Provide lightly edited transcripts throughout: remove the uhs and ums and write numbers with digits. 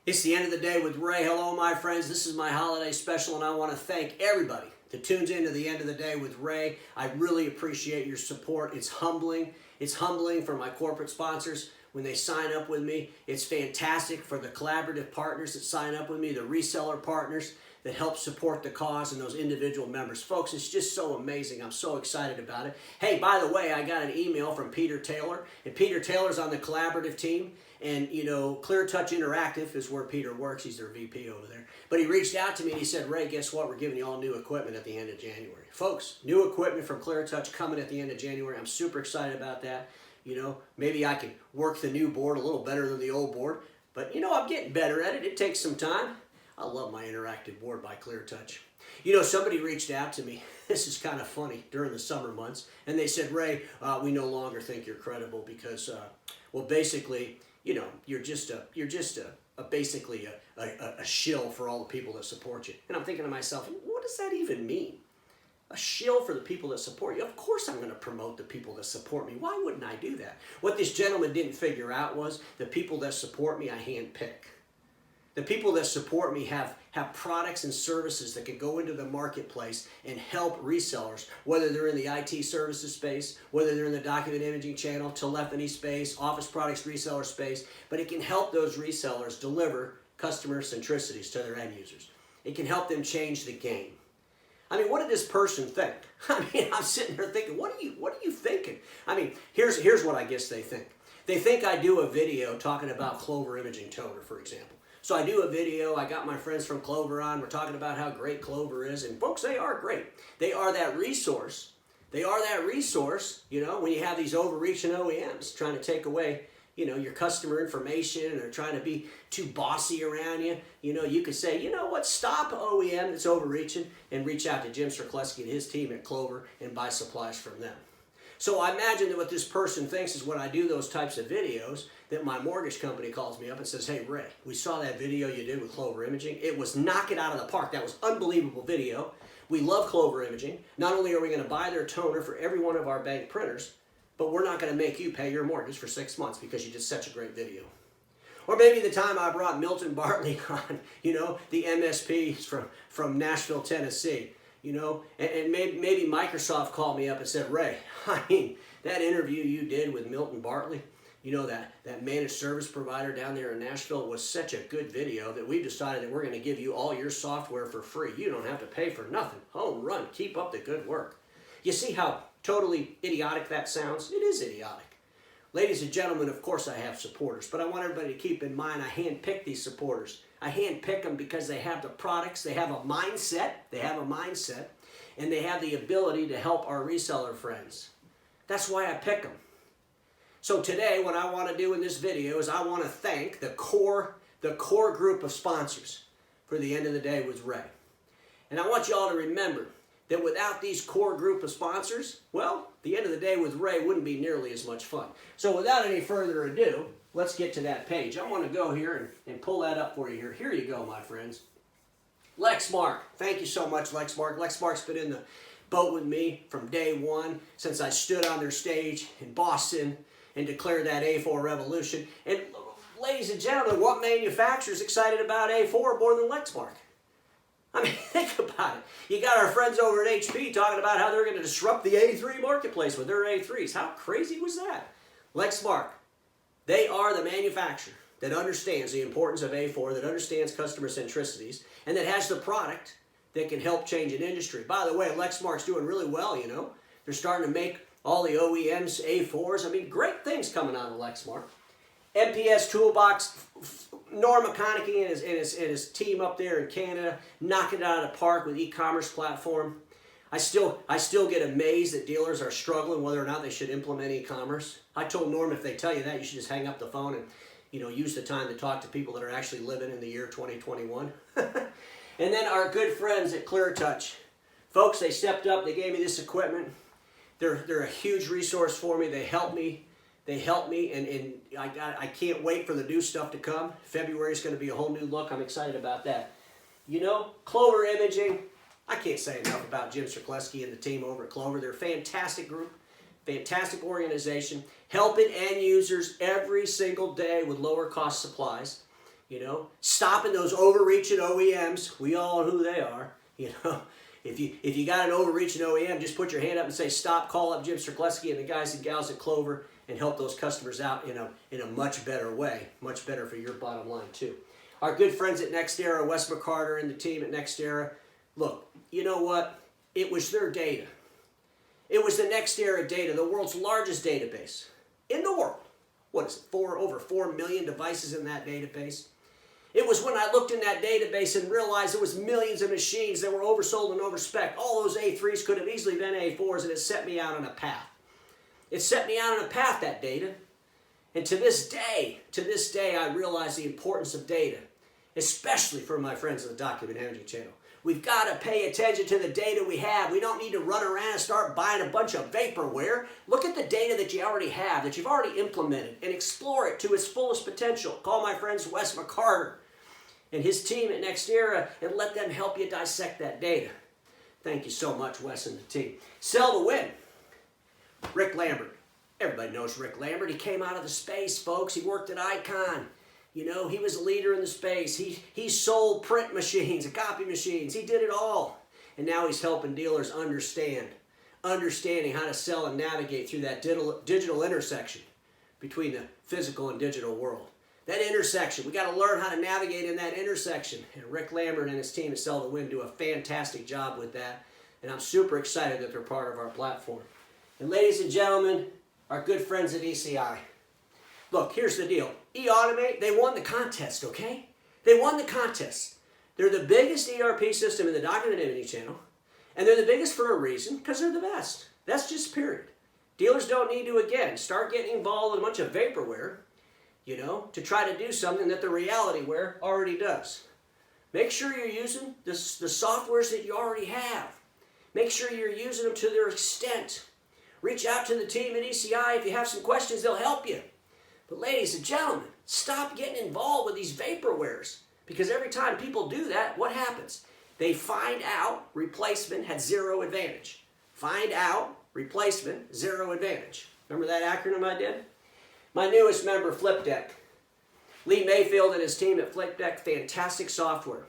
It's the end of the day with Ray. Hello, my friends. This is my holiday special, and I want to thank everybody that tunes in to the end of the day with Ray. I really appreciate your support. It's humbling. It's humbling for my corporate sponsors when they sign up with me. It's fantastic for the collaborative partners that sign up with me, the reseller partners that help support the cause, and those individual members. Folks, it's just so amazing. I'm so excited about it. Hey, by the way, I got an email from Peter Taylor, and Peter Taylor's on the collaborative team. And, you know, Clear Touch Interactive is where Peter works. He's their VP over there. But he reached out to me and he said, Ray, guess what? We're giving you all new equipment at the end of January. Folks, new equipment from Clear Touch coming at the end of January. I'm super excited about that. You know, maybe I can work the new board a little better than the old board. But, you know, I'm getting better at it. It takes some time. I love my interactive board by Clear Touch. You know, somebody reached out to me. This is kind of funny during the summer months. And they said, Ray, we no longer think you're credible because, well, basically, you know, you're just basically a shill for all the people that support you. And I'm thinking to myself, what does that even mean? A shill for the people that support you? Of course I'm going to promote the people that support me. Why wouldn't I do that? What this gentleman didn't figure out was the people that support me, I handpick. The people that support me have products and services that can go into the marketplace and help resellers, whether they're in the IT services space, whether they're in the document imaging channel, telephony space, office products reseller space, but it can help those resellers deliver customer centricities to their end users. It can help them change the game. I mean, what did this person think? I mean, I'm sitting there thinking, what are you thinking? I mean, here's what I guess they think. They think I do a video talking about Clover Imaging toner, for example. So I do a video, I got my friends from Clover on, we're talking about how great Clover is, and folks, they are great. They are that resource. They are that resource, you know, when you have these overreaching OEMs trying to take away, you know, your customer information, and they're trying to be too bossy around you. You know, you could say, you know what, stop OEM that's overreaching and reach out to Jim Sierkleski and his team at Clover and buy supplies from them. So I imagine that what this person thinks is when I do those types of videos, that my mortgage company calls me up and says, hey, Ray, we saw that video you did with Clover Imaging. It was knock it out of the park. That was unbelievable video. We love Clover Imaging. Not only are we going to buy their toner for every one of our bank printers, but we're not going to make you pay your mortgage for 6 months because you did such a great video. Or maybe the time I brought Milton Bartley on, you know, the MSPs from Nashville, Tennessee. You know, and maybe Microsoft called me up and said, Ray, I mean, that interview you did with Milton Bartley, you know, that managed service provider down there in Nashville, was such a good video that we've decided that we're going to give you all your software for free. You don't have to pay for nothing. Home run. Keep up the good work. You see how totally idiotic that sounds? It is idiotic. Ladies and gentlemen, of course I have supporters, but I want everybody to keep in mind I handpick these supporters. I handpick them because they have the products, they have a mindset, and they have the ability to help our reseller friends. That's why I pick them. So today, what I want to do in this video is I want to thank the core group of sponsors for the end of the day with Ray. And I want you all to remember that without these core group of sponsors, well, the end of the day with Ray wouldn't be nearly as much fun. So without any further ado, let's get to that page. I want to go here and pull that up for you here. Here you go, my friends. Lexmark. Thank you so much, Lexmark. Lexmark's been in the boat with me from day one since I stood on their stage in Boston and declared that A4 revolution. And ladies and gentlemen, what manufacturer is excited about A4 more than Lexmark? I mean, think about it. You got our friends over at HP talking about how they're going to disrupt the A3 marketplace with their A3s. How crazy was that? Lexmark, they are the manufacturer that understands the importance of A4, that understands customer centricities, and that has the product that can help change an industry. By the way, Lexmark's doing really well, you know. They're starting to make all the OEMs A4s. I mean, great things coming out of Lexmark. MPS Toolbox, Norm McConaughey and his team up there in Canada, knocking it out of the park with e-commerce platform. I still get amazed that dealers are struggling whether or not they should implement e-commerce. I told Norm, if they tell you that, you should just hang up the phone and, you know, use the time to talk to people that are actually living in the year 2021. And then our good friends at Clear Touch. Folks, they stepped up, they gave me this equipment. They're a huge resource for me. They help me. And I can't wait for the new stuff to come. February is going to be a whole new look. I'm excited about that. You know, Clover Imaging, I can't say enough about Jim Sierkleski and the team over at Clover. They're a fantastic group, fantastic organization, helping end users every single day with lower cost supplies. Stopping those overreaching OEMs. We all know who they are. If you got an overreaching OEM, just put your hand up and say stop. Call up Jim Sterkleski and the guys and gals at Clover and help those customers out in a much better way, much better for your bottom line too. Our good friends at NextEra, Wes McCarter and the team at NextEra, look, you know what? It was their data. It was the NextEra data, the world's largest database in the world. What is it? Over 4 million devices in that database. It was when I looked in that database and realized there was millions of machines that were oversold and overspec'd. All those A3s could have easily been A4s, and it set me out on a path. It set me out on a path, that data. And to this day, I realize the importance of data, especially for my friends on the Document Energy channel. We've got to pay attention to the data we have. We don't need to run around and start buying a bunch of vaporware. Look at the data that you already have, that you've already implemented, and explore it to its fullest potential. Call my friends Wes McCarter and his team at NextEra and let them help you dissect that data. Thank you so much, Wes and the team. Sell to win. Rick Lambert. Everybody knows Rick Lambert. He came out of the space, folks. He worked at Icon. He was a leader in the space. He sold print machines and copy machines. He did it all. And now he's helping dealers understanding how to sell and navigate through that digital intersection between the physical and digital world. That intersection, we got to learn how to navigate in that intersection. And Rick Lambert and his team at Sell to Win do a fantastic job with that. And I'm super excited that they're part of our platform. And ladies and gentlemen, our good friends at ECI. Look, here's the deal. eAutomate, they won the contest, okay? They won the contest. They're the biggest ERP system in the Document Imaging channel, and they're the biggest for a reason, because they're the best. That's just period. Dealers don't need to, again, start getting involved in a bunch of vaporware, to try to do something that the RealityWare already does. Make sure you're using the softwares that you already have. Make sure you're using them to their extent. Reach out to the team at ECI. If you have some questions, they'll help you. But ladies and gentlemen, stop getting involved with these vaporwares, because every time people do that, what happens? They find out replacement had zero advantage. Find out replacement, zero advantage. Remember that acronym I did? My newest member, FlipDeck. Lee Mayfield and his team at FlipDeck, fantastic software.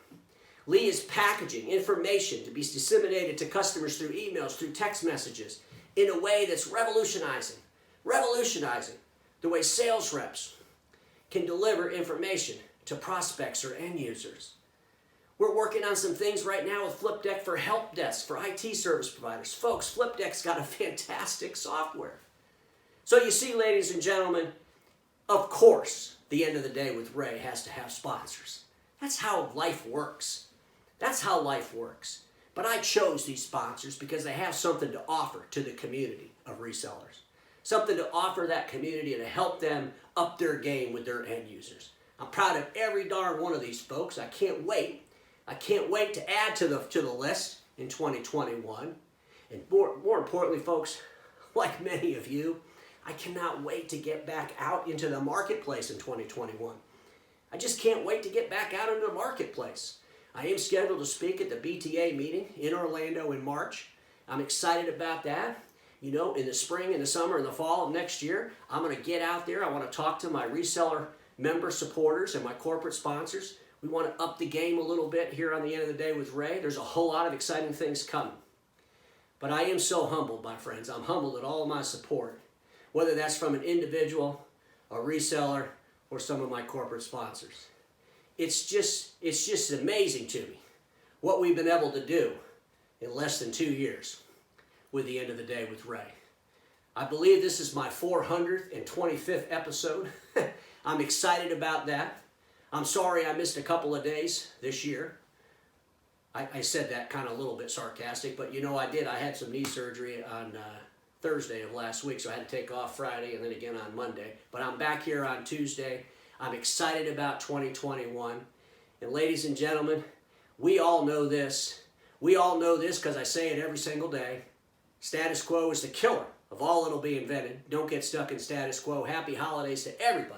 Lee is packaging information to be disseminated to customers through emails, through text messages, in a way that's revolutionizing the way sales reps can deliver information to prospects or end users. We're working on some things right now with FlipDeck for help desks, for IT service providers. Folks, FlipDeck's got a fantastic software. So you see, ladies and gentlemen, of course, the end of the day with Ray has to have sponsors. That's how life works. That's how life works. But I chose these sponsors because they have something to offer to the community of resellers. Something to offer that community and to help them up their game with their end users. I'm proud of every darn one of these folks. I can't wait. I can't wait to add to the list in 2021. And more importantly, folks, like many of you, I cannot wait to get back out into the marketplace in 2021. I just can't wait to get back out into the marketplace. I am scheduled to speak at the BTA meeting in Orlando in March. I'm excited about that. In the spring, in the summer, in the fall of next year, I'm going to get out there. I want to talk to my reseller member supporters and my corporate sponsors. We want to up the game a little bit here on the end of the day with Ray. There's a whole lot of exciting things coming. But I am so humbled, my friends. I'm humbled at all of my support, whether that's from an individual, a reseller, or some of my corporate sponsors. It's just amazing to me what we've been able to do in less than 2 years with the end of the day with Ray. I believe this is my 425th episode. I'm excited about that. I'm sorry I missed a couple of days this year. I said that kind of a little bit sarcastic, but I did. I had some knee surgery on Thursday of last week, so I had to take off Friday and then again on Monday. But I'm back here on Tuesday. I'm excited about 2021. And ladies and gentlemen, we all know this. We all know this because I say it every single day. Status quo is the killer of all that'll be invented. Don't get stuck in status quo. Happy holidays to everybody.